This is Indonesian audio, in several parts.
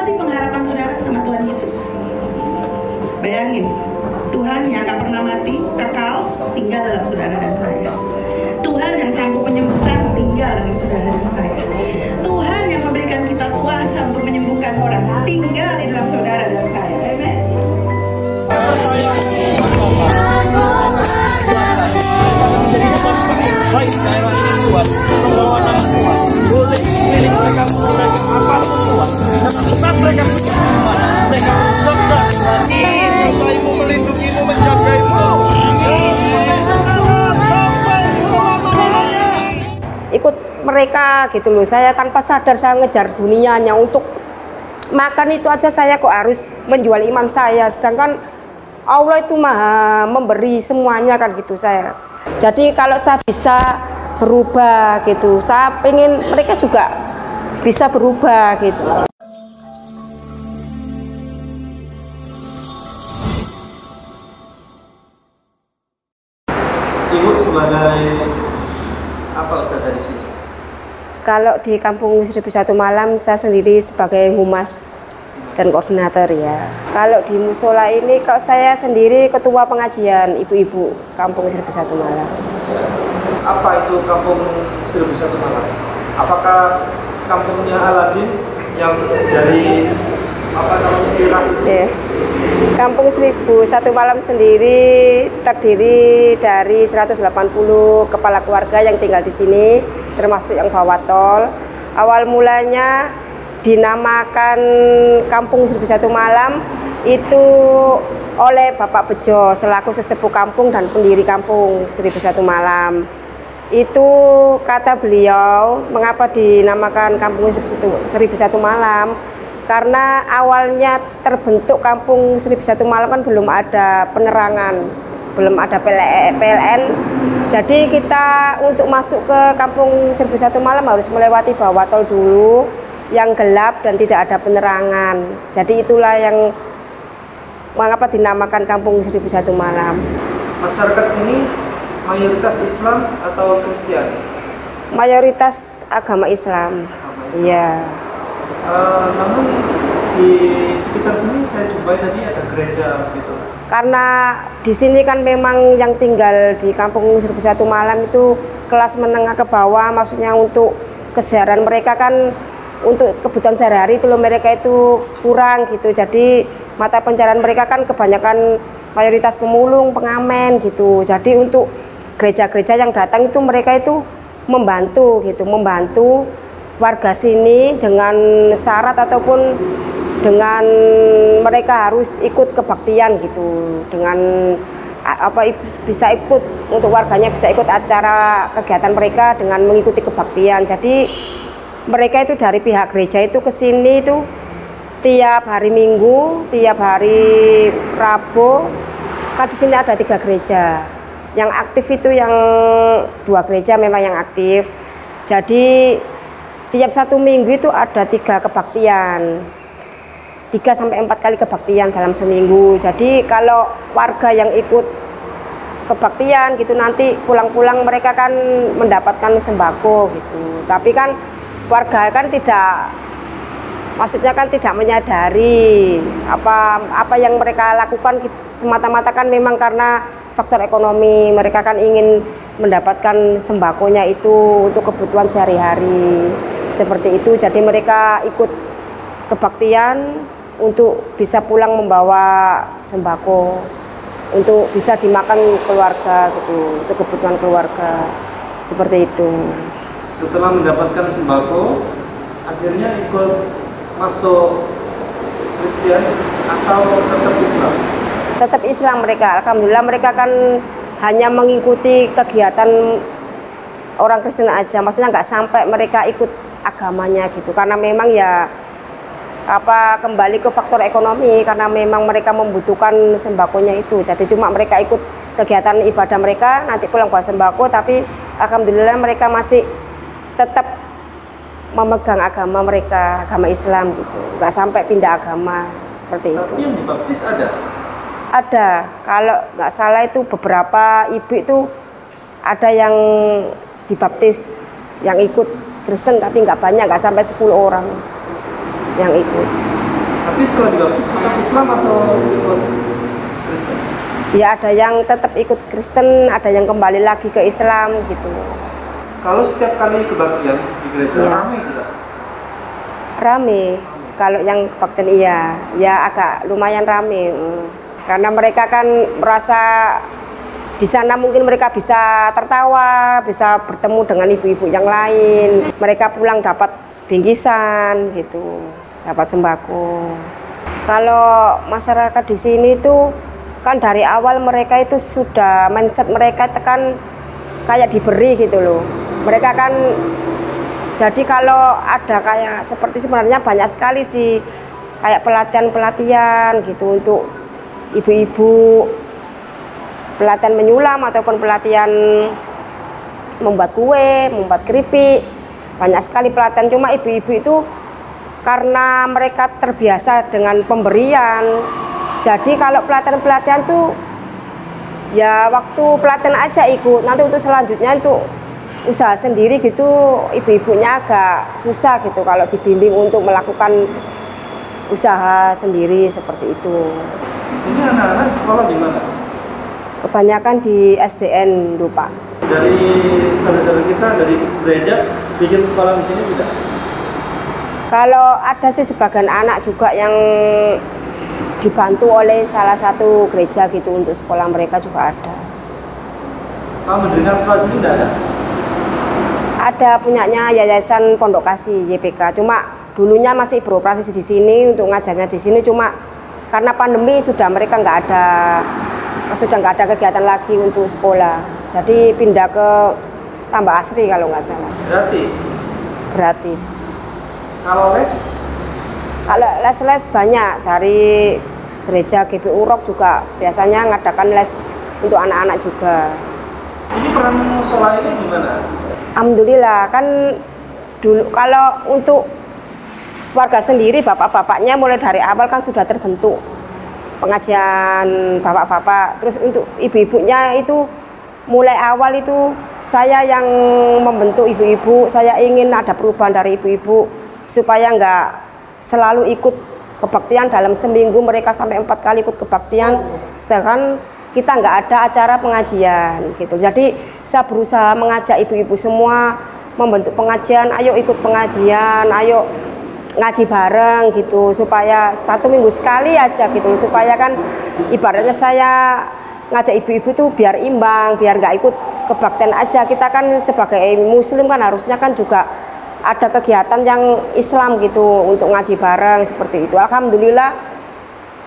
sih pengharapan saudara sama Tuhan Yesus? Bayangin, Tuhan yang gak pernah mati, kekal, tinggal dalam saudara dan saya. Tuhan yang sanggup menyembuhkan, tinggal dalam saudara dan saya. Tuhan yang memberikan kita kuasa untuk menyembuhkan orang, tinggal di dalam saudara dan saya. Amen. Baik daerah ini Tuhan, membawa nama Tuhan, boleh milik mereka menggunakan apapun Tuhan, tetapi saat mereka punya Tuhan, mereka bersabda menyertaimu, melindungimu, menjagaimu. Ikut mereka gitu loh, saya tanpa sadar saya ngejar dunianya, untuk makan itu aja saya kok harus menjual iman saya, sedangkan Allah itu maha memberi semuanya kan gitu saya. Jadi kalau saya bisa berubah gitu, saya pengen mereka juga bisa berubah gitu. Ibu sebagai apa Ustazah di sini? Kalau di Kampung 1001 Malam saya sendiri sebagai humas dan koordinator ya. Kalau di musola ini kalau saya sendiri ketua pengajian ibu-ibu Kampung 1001 Malam. Apa itu Kampung 1001 Malam? Apakah kampungnya Aladin yang dari apa namanya Irak itu? Yeah. Kampung 1001 Malam sendiri terdiri dari 180 kepala keluarga yang tinggal di sini, termasuk yang bawa tol. Awal mulanya dinamakan Kampung 1001 Malam itu oleh Bapak Bejo selaku sesepuh kampung dan pendiri Kampung 1001 Malam. Itu kata beliau, mengapa dinamakan Kampung 1001 Malam? Karena awalnya terbentuk Kampung 1001 Malam kan belum ada penerangan, belum ada PLN. Jadi kita untuk masuk ke Kampung 1001 Malam harus melewati bawah tol dulu yang gelap dan tidak ada penerangan. Jadi itulah yang mengapa dinamakan Kampung 1001 Malam. Masyarakat sini mayoritas Islam atau Kristen? Mayoritas agama Islam. Iya. Namun di sekitar sini saya jumpai tadi ada gereja gitu. Karena di sini kan memang yang tinggal di Kampung 1001 Malam itu kelas menengah ke bawah, maksudnya untuk keseharian mereka kan untuk kebutuhan sehari-hari itu loh, mereka itu kurang gitu. Jadi mata pencarian mereka kan kebanyakan mayoritas pemulung, pengamen gitu. Jadi untuk gereja-gereja yang datang itu mereka itu membantu gitu, membantu warga sini dengan syarat ataupun dengan mereka harus ikut kebaktian gitu, dengan apa bisa ikut untuk warganya bisa ikut acara kegiatan mereka dengan mengikuti kebaktian. Jadi mereka itu dari pihak gereja itu ke sini itu tiap hari Minggu, tiap hari Rabu. Kan di sini ada 3 gereja. Yang aktif itu yang 2 gereja memang yang aktif. Jadi tiap 1 minggu itu ada 3 kebaktian, 3-4 kali kebaktian dalam seminggu. Jadi kalau warga yang ikut kebaktian gitu nanti pulang-pulang mereka kan mendapatkan sembako gitu. Tapi kan warga kan tidak, maksudnya kan tidak menyadari apa yang mereka lakukan semata-mata kan memang karena faktor ekonomi. Mereka kan ingin mendapatkan sembakonya itu untuk kebutuhan sehari-hari. Seperti itu, jadi mereka ikut kebaktian untuk bisa pulang membawa sembako untuk bisa dimakan keluarga gitu, untuk kebutuhan keluarga, seperti itu. Setelah mendapatkan sembako, akhirnya ikut masuk Kristen atau tetap Islam? Tetap Islam mereka, alhamdulillah mereka kan hanya mengikuti kegiatan orang Kristen aja, maksudnya nggak sampai mereka ikut agamanya gitu, karena memang ya kembali ke faktor ekonomi, karena memang mereka membutuhkan sembakonya itu. Jadi cuma mereka ikut kegiatan ibadah mereka, nanti pulang bawa sembako, tapi alhamdulillah mereka masih tetap memegang agama mereka, agama Islam gitu, nggak sampai pindah agama seperti itu. Tapi yang dibaptis ada? Ada, kalau nggak salah itu beberapa ibu itu ada yang dibaptis, yang ikut Kristen, tapi nggak banyak, nggak sampai 10 orang yang ikut. Tapi setelah dibaptis tetap Islam atau ikut Kristen? Ya ada yang tetap ikut Kristen, ada yang kembali lagi ke Islam gitu. Kalau setiap kali kebaktian di gereja Ya. ramai tidak? Rame. Kalau yang kebaktian iya, ya agak lumayan rame. Karena mereka kan merasa di sana mungkin mereka bisa tertawa, bisa bertemu dengan ibu-ibu yang lain. Mereka pulang dapat bingkisan gitu, dapat sembako. Kalau masyarakat di sini itu kan dari awal mereka itu sudah mindset mereka kan kayak diberi gitu loh. Mereka kan jadi kalau ada kayak seperti sebenarnya banyak sekali sih kayak pelatihan-pelatihan gitu untuk ibu-ibu, pelatihan menyulam ataupun pelatihan membuat kue, membuat keripik, banyak sekali pelatihan. Cuma ibu-ibu itu karena mereka terbiasa dengan pemberian, jadi kalau pelatihan-pelatihan tuh ya waktu pelatihan aja ikut, nanti untuk selanjutnya untuk usaha sendiri gitu ibu-ibunya agak susah gitu kalau dibimbing untuk melakukan usaha sendiri seperti itu. Di sini anak-anak sekolah di mana? Kebanyakan di SDN dulu, Pak. Dari saudara-saudara kita dari gereja bikin sekolah di sini tidak? Kalau ada sih sebagian anak juga yang dibantu oleh salah satu gereja gitu untuk sekolah mereka juga ada. Kalau mendirikan sekolah sini tidak ada? Ada punyanya Yayasan Pondok Kasih YPK. Cuma dulunya masih beroperasi di sini untuk ngajarnya di sini. Cuma karena pandemi sudah mereka nggak ada kegiatan lagi untuk sekolah. Jadi pindah ke Tambak Asri kalau nggak salah. Gratis? Gratis. Kalau les? Kalau les banyak dari gereja GBU Rock juga biasanya ngadakan les untuk anak-anak juga. Ini peran musola ini gimana? Alhamdulillah kan dulu kalau untuk warga sendiri bapak-bapaknya mulai dari awal kan sudah terbentuk pengajian bapak-bapak. Terus untuk ibu-ibunya itu mulai awal itu saya yang membentuk ibu-ibu. Saya ingin ada perubahan dari ibu-ibu supaya nggak selalu ikut kebaktian. Dalam seminggu mereka sampai 4 kali ikut kebaktian, sedangkan kita nggak ada acara pengajian gitu. Jadi saya berusaha mengajak ibu-ibu semua membentuk pengajian, ayo ikut pengajian, ayo ngaji bareng gitu, supaya 1 minggu sekali aja gitu, supaya kan ibaratnya saya ngajak ibu-ibu tuh biar imbang, biar nggak ikut kebaktian aja. Kita kan sebagai muslim kan harusnya kan juga ada kegiatan yang Islam gitu untuk ngaji bareng seperti itu. Alhamdulillah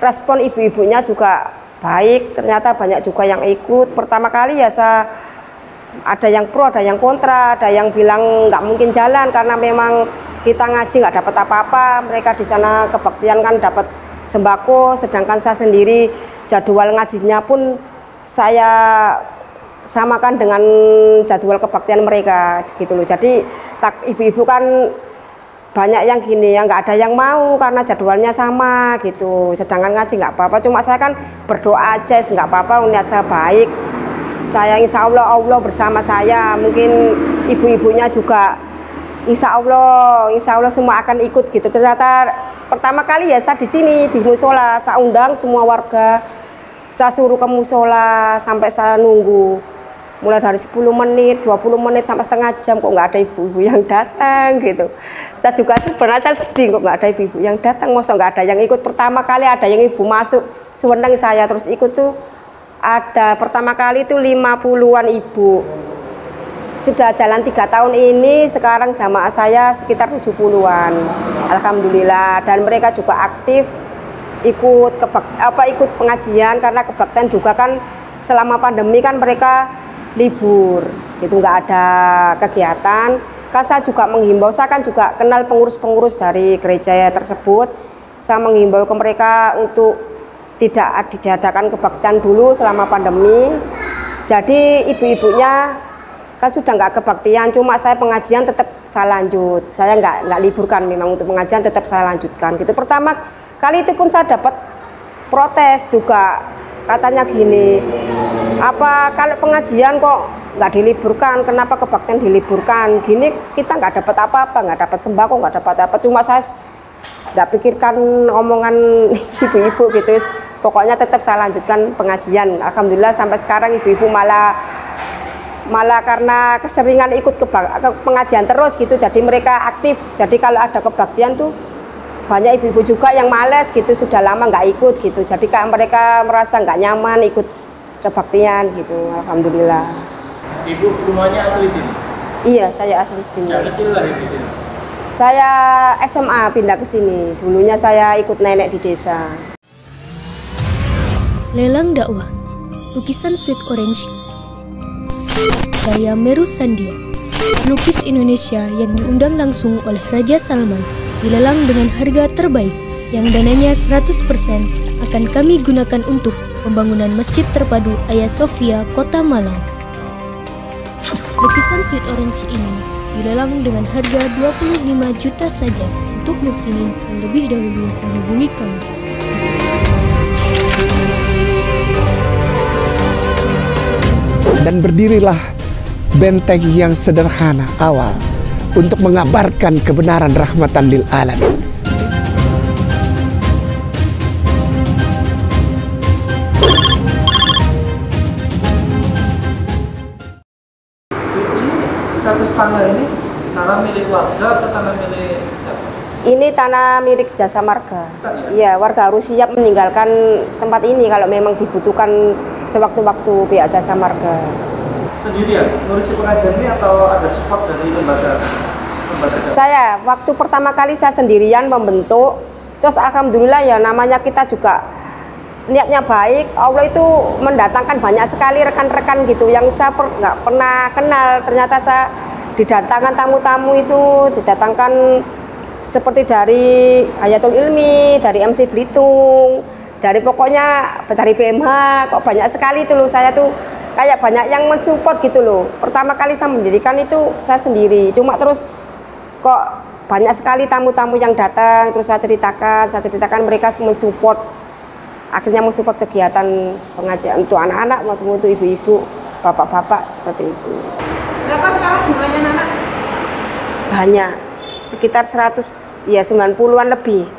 respon ibu-ibunya juga baik, ternyata banyak juga yang ikut. Pertama kali ya ada yang pro, ada yang kontra, ada yang bilang nggak mungkin jalan karena memang kita ngaji nggak dapat apa-apa. Mereka di sana kebaktian kan dapat sembako, sedangkan saya sendiri jadwal ngajinya pun saya samakan dengan jadwal kebaktian mereka gitu loh. Jadi ibu-ibu kan banyak yang gini ya, nggak ada yang mau karena jadwalnya sama gitu, sedangkan ngaji nggak apa-apa. Cuma saya kan berdoa aja, nggak apa-apa, niat saya baik, saya insya Allah bersama saya. Mungkin ibu-ibunya juga insya Allah semua akan ikut gitu. Ternyata pertama kali ya saya di sini di musola, saya undang semua warga, saya suruh ke musola sampai saya nunggu mulai dari 10 menit, 20 menit sampai setengah jam kok nggak ada ibu-ibu yang datang gitu. Saya juga sebenarnya sedih kok nggak ada ibu-ibu yang datang, masa nggak ada yang ikut. Pertama kali ada yang ibu masuk, sewenang saya terus ikut tuh ada pertama kali itu 50-an ibu. Sudah jalan 3 tahun ini, sekarang jamaah saya sekitar 70-an. Alhamdulillah, dan mereka juga aktif ikut ikut pengajian karena kebaktian juga kan selama pandemi kan mereka libur gitu, nggak ada kegiatan. Kan saya juga menghimbau, saya kan juga kenal pengurus-pengurus dari gereja tersebut. Saya menghimbau ke mereka untuk tidak diadakan kebaktian dulu selama pandemi. Jadi ibu-ibunya kan sudah nggak kebaktian, cuma saya pengajian tetap saya lanjut. Saya nggak liburkan, memang untuk pengajian tetap saya lanjutkan gitu. Pertama kali itu pun saya dapat protes juga, katanya gini, apa kalau pengajian kok nggak diliburkan, kenapa kebaktian diliburkan? Gini kita nggak dapat apa-apa, nggak dapat sembako, nggak dapat apa. Cuma saya nggak pikirkan omongan ibu-ibu gitu. Pokoknya tetap saya lanjutkan pengajian. Alhamdulillah sampai sekarang ibu-ibu malah karena keseringan ikut ke pengajian terus gitu, jadi mereka aktif. Jadi kalau ada kebaktian tuh banyak ibu-ibu juga yang males gitu, sudah lama nggak ikut gitu. Jadi kayak mereka merasa nggak nyaman ikut kebaktian gitu. Alhamdulillah. Ibu rumahnya asli sini? Iya, saya asli sini. Sejak kecil lahir di sini? Saya SMA pindah ke sini. Dulunya saya ikut nenek di desa. Lelang dakwah, lukisan Sweet Orange, karya Meru Sandia, pelukis Indonesia yang diundang langsung oleh Raja Salman, dilelang dengan harga terbaik yang dananya 100% akan kami gunakan untuk pembangunan Masjid Terpadu Hagia Sophia, Kota Malang. Lukisan Sweet Orange ini dilelang dengan harga 25 juta saja untuk muslimin yang lebih dahulu menghubungi kami. Dan berdirilah benteng yang sederhana awal untuk mengabarkan kebenaran rahmatan lil alamin. Status tanah ini tanah milik warga atau tanah milik siapa? Ini tanah milik Jasa Marga. Iya, warga harus siap meninggalkan tempat ini kalau memang dibutuhkan sewaktu-waktu pihak Jasa Marga. Sendirian ngurusi pengajian ini atau ada support dari lembaga? Saya waktu pertama kali saya sendirian membentuk, terus alhamdulillah ya namanya kita juga niatnya baik, Allah itu mendatangkan banyak sekali rekan-rekan gitu yang saya nggak pernah kenal. Ternyata saya didatangkan tamu-tamu itu, didatangkan seperti dari Hayatul Ilmi, dari MC Belitung, dari pokoknya dari BMH, kok banyak sekali itu loh. Saya tuh kayak banyak yang mensupport gitu loh. Pertama kali saya mendirikan itu saya sendiri, cuma terus kok banyak sekali tamu-tamu yang datang, terus saya ceritakan mereka mensupport. Akhirnya mensupport kegiatan pengajian untuk anak-anak maupun untuk ibu-ibu, bapak-bapak seperti itu. Berapa sekarang jumlahnya anak? Banyak, sekitar 100, ya 90-an lebih.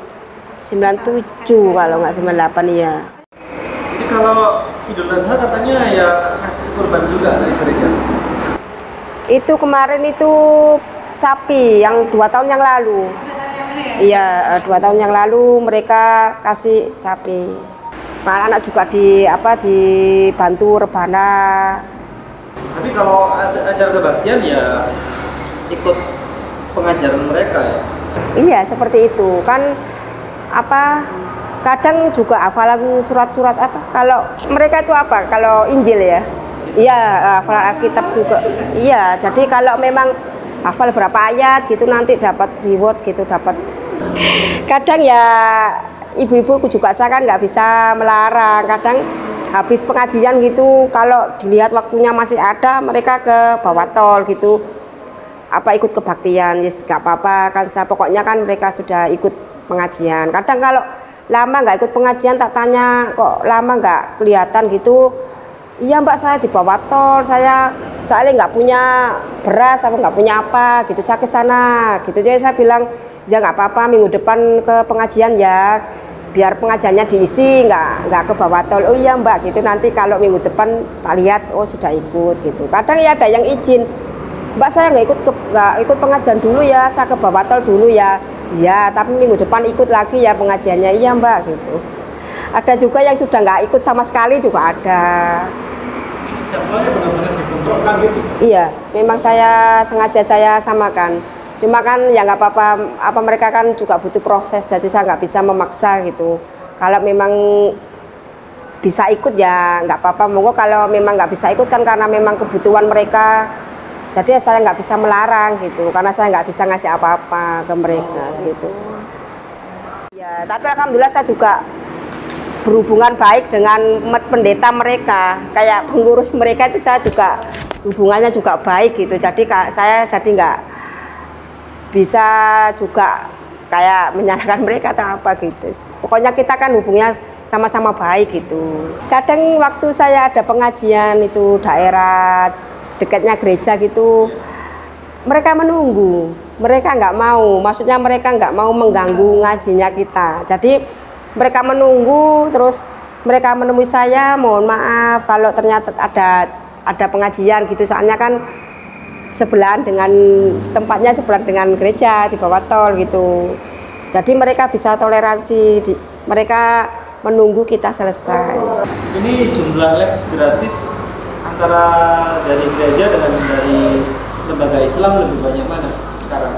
97 kalau nggak 98 ya. Jadi kalau Idul Adha katanya ya kasih kurban juga dari gereja. Itu kemarin itu sapi yang 2 tahun yang lalu. Iya, 2 tahun yang lalu mereka kasih sapi. Anak-anak juga dibantu rebana. Tapi kalau acara kebaktian ya ikut pengajaran mereka ya. Iya, seperti itu. Kan kadang juga hafalan surat-surat kalau mereka itu kalau Injil ya. Iya, hafalan Alkitab juga. Iya, jadi kalau memang hafal berapa ayat gitu nanti dapat reward gitu, dapat. Kadang ya ibu-ibu juga saya kan nggak bisa melarang. Kadang habis pengajian gitu, kalau dilihat waktunya masih ada, mereka ke bawah tol gitu, ikut kebaktian, yes nggak apa-apa kan. Saya pokoknya kan mereka sudah ikut pengajian. Kadang kalau lama nggak ikut pengajian, tak tanya kok lama nggak kelihatan gitu. Iya mbak, saya di bawah tol, saya soalnya nggak punya beras, apa nggak punya apa gitu, saya ke sana gitu. Jadi saya bilang ya nggak apa-apa, minggu depan ke pengajian ya, biar pengajiannya diisi, nggak ke bawah tol. Oh iya mbak gitu, nanti kalau minggu depan tak lihat oh sudah ikut gitu. Kadang ya ada yang izin, mbak saya nggak ikut pengajian dulu ya, saya ke bawah tol dulu ya. Ya tapi minggu depan ikut lagi ya pengajiannya. Iya mbak gitu. Ada juga yang sudah nggak ikut sama sekali juga ada. Jadwalnya benar-benar dibentukkan gitu? Iya, memang saya sengaja saya samakan. Cuma kan ya nggak apa-apa, mereka kan juga butuh proses, jadi saya nggak bisa memaksa gitu. Kalau memang bisa ikut ya nggak apa-apa, monggo. Kalau memang nggak bisa ikut kan karena memang kebutuhan mereka, jadi saya nggak bisa melarang gitu, karena saya nggak bisa ngasih apa-apa ke mereka gitu. Ya, tapi alhamdulillah saya juga berhubungan baik dengan pendeta mereka, kayak pengurus mereka itu saya juga hubungannya juga baik gitu. Jadi saya jadi nggak bisa juga kayak menyalahkan mereka atau apa gitu. Pokoknya kita kan hubungnya sama-sama baik gitu. Kadang waktu saya ada pengajian itu daerah dekatnya gereja gitu, mereka menunggu mereka nggak mau, maksudnya mereka nggak mau mengganggu ngajinya kita. Jadi mereka menunggu, terus mereka menemui saya, mohon maaf kalau ternyata ada pengajian gitu, soalnya kan sebelahan dengan tempatnya, sebelahan dengan gereja di bawah tol gitu. Jadi mereka bisa toleransi, mereka menunggu kita selesai. Sini jumlah les gratis antara dari gereja dengan dari lembaga Islam lebih banyak mana sekarang?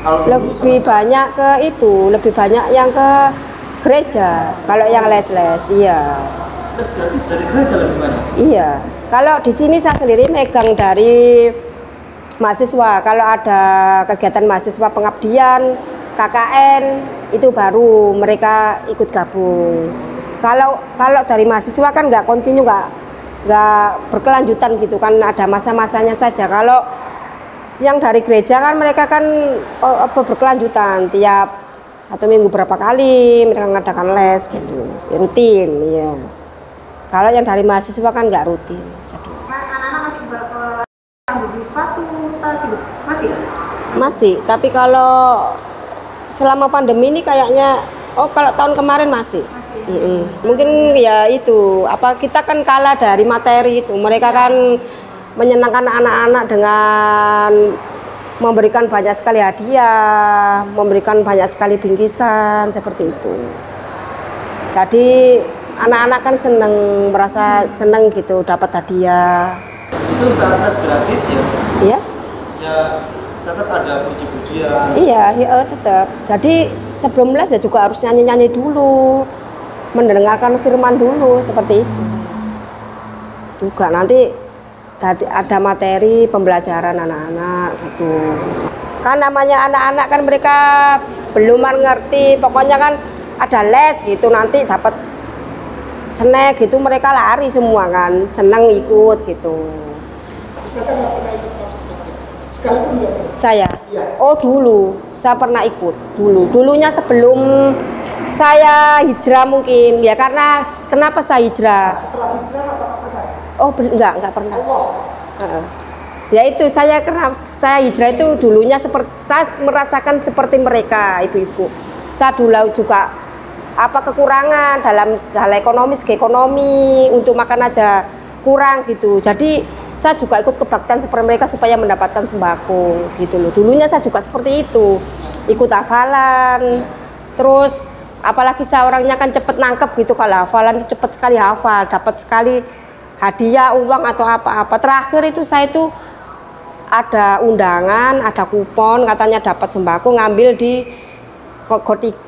Kalau lebih banyak ke itu, lebih banyak yang ke gereja. Kalau yang les-les, iya. Les gratis dari gereja lebih banyak? Iya. Kalau di sini saya sendiri megang dari mahasiswa. Kalau ada kegiatan mahasiswa pengabdian, KKN, itu baru mereka ikut gabung. Kalau dari mahasiswa kan nggak kontinu, nggak berkelanjutan gitu kan, ada masa-masanya saja. Kalau yang dari gereja kan mereka kan berkelanjutan, tiap 1 minggu berapa kali mereka mengadakan les gitu, rutin ya. Kalau yang dari mahasiswa kan nggak rutin. Anak-anak masih beli sepatu, tas gitu, masih? Masih, tapi kalau selama pandemi ini kayaknya, kalau tahun kemarin masih. Mungkin ya itu, kita kan kalah dari materi itu. Mereka kan menyenangkan anak-anak dengan memberikan banyak sekali hadiah, memberikan banyak sekali bingkisan, seperti itu. Jadi anak-anak kan merasa seneng gitu, dapat hadiah. Itu saat les gratis ya? Iya. Ya tetap ada puji-pujian. Iya, tetap. Jadi sebelum les ya juga harus nyanyi-nyanyi dulu, mendengarkan firman dulu, seperti itu. Juga nanti ada materi pembelajaran anak-anak gitu. Kan namanya anak-anak kan mereka belum mengerti, pokoknya kan ada les gitu, nanti dapat snack gitu, mereka lari semua kan, senang ikut gitu. Ustazah nggak pernah ikut masuk bakti? Sekalipun nggak pernah? Saya? Iya. Oh dulu, saya pernah ikut dulunya sebelum saya hijrah mungkin ya, karena kenapa saya hijrah? Setelah hijrah apakah pernah? Oh enggak pernah. Allah. Ya itu saya hijrah itu dulunya seperti saya merasakan seperti mereka ibu-ibu. Saya dulu juga kekurangan dalam hal ekonomi untuk makan aja kurang gitu. Jadi saya juga ikut kebaktian seperti mereka supaya mendapatkan sembako gitu loh. Dulunya saya juga seperti itu, ikut hafalan. Terus apalagi saya orangnya kan cepet nangkep gitu, kalau hafalan cepet sekali hafal, dapat sekali hadiah uang atau apa-apa. Terakhir itu saya itu ada undangan, ada kupon, katanya dapat sembako, ngambil di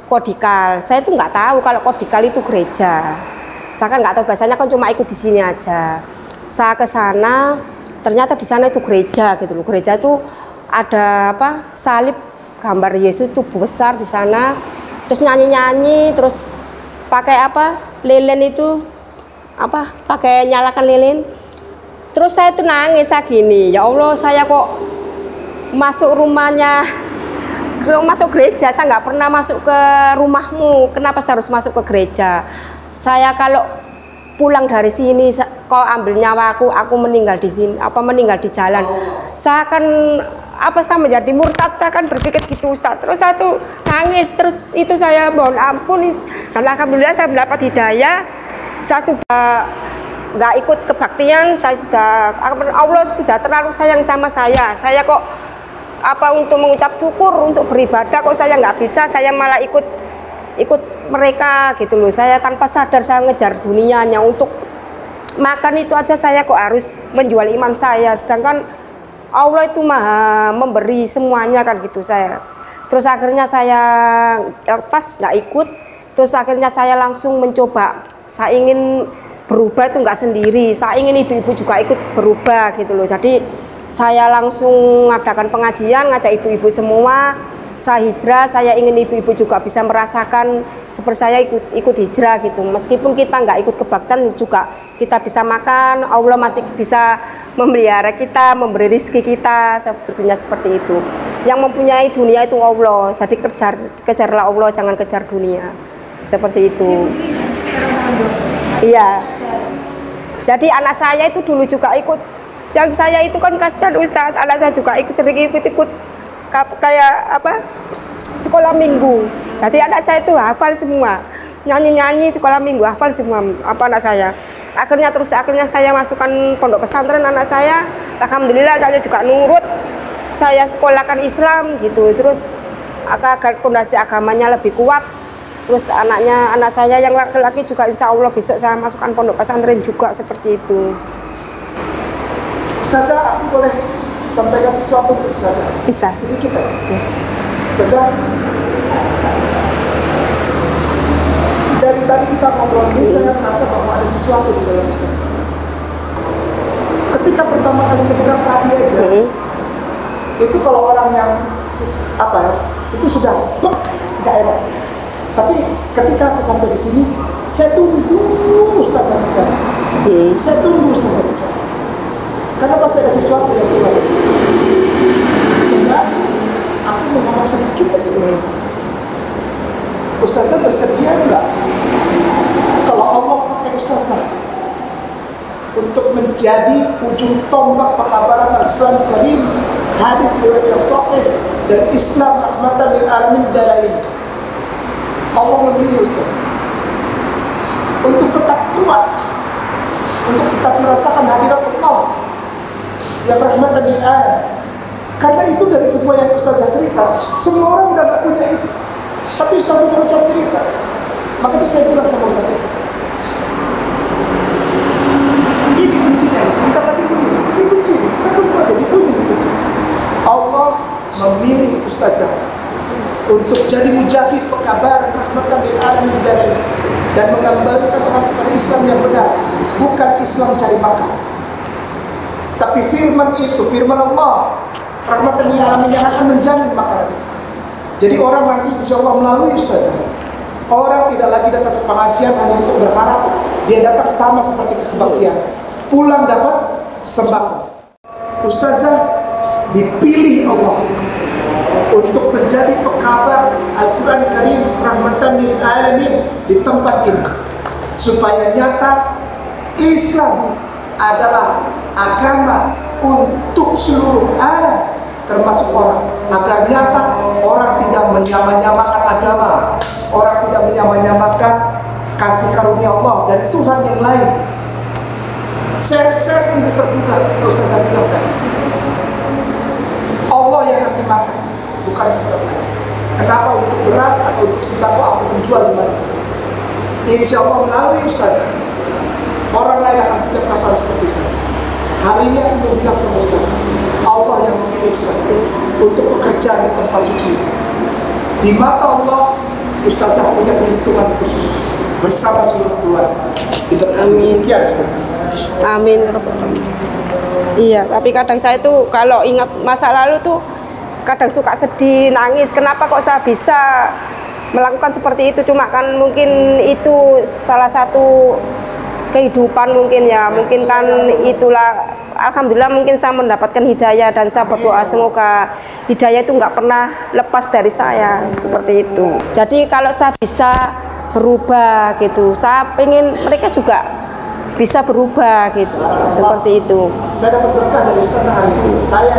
Kodikal. Saya itu nggak tahu kalau Kodikal itu gereja. Saya kan nggak tahu, biasanya kan cuma ikut di sini aja. Saya ke sana, ternyata di sana itu gereja gitu loh. Gereja itu ada salib gambar Yesus tubuh besar di sana. Terus nyanyi-nyanyi, terus pakai lilin itu pakai nyalakan lilin. Terus saya tuh nangis gini, ya Allah, saya kok masuk rumahnya, masuk gereja, saya nggak pernah masuk ke rumahmu, kenapa saya harus masuk ke gereja? Saya kalau pulang dari sini, kau ambil nyawaku, aku meninggal di sini, meninggal di jalan. Saya akan saya menjadi murtad, saya akan berpikir gitu, Ustaz. Terus saya tuh nangis, terus itu saya mohon ampun, dan alhamdulillah saya mendapat hidayah. Saya sudah nggak ikut kebaktian, Allah sudah terlalu sayang sama saya kok untuk mengucap syukur, untuk beribadah kok saya nggak bisa, saya malah ikut mereka gitu loh. Saya tanpa sadar saya ngejar dunianya, untuk makan itu aja saya kok harus menjual iman saya, sedangkan Allah itu maha memberi semuanya kan gitu saya. Terus akhirnya saya lepas nggak ikut, terus akhirnya saya langsung mencoba, saya ingin berubah itu nggak sendiri, saya ingin ibu-ibu juga ikut berubah gitu loh. Jadi saya langsung mengadakan pengajian, ngajak ibu-ibu semua. Saya hijrah, saya ingin ibu-ibu juga bisa merasakan seperti saya ikut hijrah gitu. Meskipun kita nggak ikut kebaktian juga kita bisa makan, Allah masih bisa memelihara kita, memberi rezeki kita, sepertinya seperti itu. Yang mempunyai dunia itu Allah, jadi kejarlah Allah, jangan kejar dunia, seperti itu. Iya. Jadi anak saya itu dulu juga ikut, yang saya itu kan kasihan Ustaz, anak saya juga sering ikut kayak apa sekolah minggu. Jadi anak saya itu hafal semua, nyanyi sekolah minggu hafal semua apa anak saya. Akhirnya saya masukkan pondok pesantren anak saya. Alhamdulillah saya juga nurut. Saya sekolahkan Islam gitu. Terus agar fondasi agamanya lebih kuat. Terus anak saya yang laki-laki juga insya Allah besok saya masukkan pondok pesantren juga seperti itu. Ustazah, aku boleh sampaikan sesuatu untuk Ustazah? Bisa. Sedikit aja. Ya. Ustazah, dari tadi kita ngobrol ini saya merasa bahwa ada sesuatu di dalam Ustazah. Ketika pertama kali kedengar tadi aja, itu kalau orang yang itu sudah nggak enak. Tapi ketika aku sampai di sini, saya tunggu Ustazah bicara. Saya tunggu Ustazah bicara. Karena pasti ada sesuatu yang keluar. Ustazah, aku mau ngomong sedikit aja dulu Ustazah. Ustazah bersedia enggak kalau Allah pakai Ustazah untuk menjadi ujung tombak pekabaran Al-Quran Karim, hadis riwayat yang sahih dan Islam rahmatan lil alamin dalail. Allah memilih Ustazah untuk tetap kuat, untuk tetap merasakan hadirat Allah yang rahmatan lil alamin. Karena itu dari semua yang Ustazah cerita, semua orang udah gak punya itu. Tapi Ustazah baru cerita. Maka itu saya bilang sama Ustazah, ini kuncinya, sebentar lagi bunyi. Ini kunci, kita tunggu aja, dibunyi di kunci. Allah memilih Ustazah untuk jadi mujahid pekabar rahmatan lil alamin dan mengembalikan orang kepada Islam yang benar, bukan Islam cari makan. Tapi firman itu, firman Allah rahmatan lil alamin yang akan menjamin makanan. Jadi orang nanti insya Allah melalui Ustazah, orang tidak lagi datang ke pengajian hanya untuk berharap dia datang sama seperti kebaktian, pulang dapat sembako. Ustazah dipilih Allah untuk menjadi pekabar Al-Quran Karim rahmatan lil alamin di tempat ini, supaya nyata Islam adalah agama untuk seluruh alam termasuk orang, agar nyata orang tidak menyamakan agama, orang tidak menyamakan kasih karunia Allah dari Tuhan yang lain. Saya sungguh terbuka ketika Ustazah bilang tadi, Allah yang kasih makan, bukan tempat lain. Kenapa untuk beras atau untuk sembako aku menjual di mana? Insya Allah melalui Ustazah, orang lain akan punya perasaan seperti Ustazah. Hari ini aku mau bilang sama Ustazah, Allah yang memilih Ustazah untuk bekerja di tempat suci. Di mata Allah, Ustazah punya perhitungan khusus bersama seluruh keluarga. Amin. Demikian Ustazah. Amin. Iya, tapi kadang saya tuh kalau ingat masa lalu tuh kadang suka sedih, nangis. Kenapa kok saya bisa melakukan seperti itu? Cuma kan mungkin itu salah satu kehidupan mungkin ya, mungkin kan itulah. Alhamdulillah mungkin saya mendapatkan hidayah dan saya berdoa semoga hidayah itu nggak pernah lepas dari saya seperti itu. Jadi kalau saya bisa berubah gitu, saya pengen mereka juga bisa berubah gitu, seperti itu. Saya dapat berkah dari Ustazah hari ini. Saya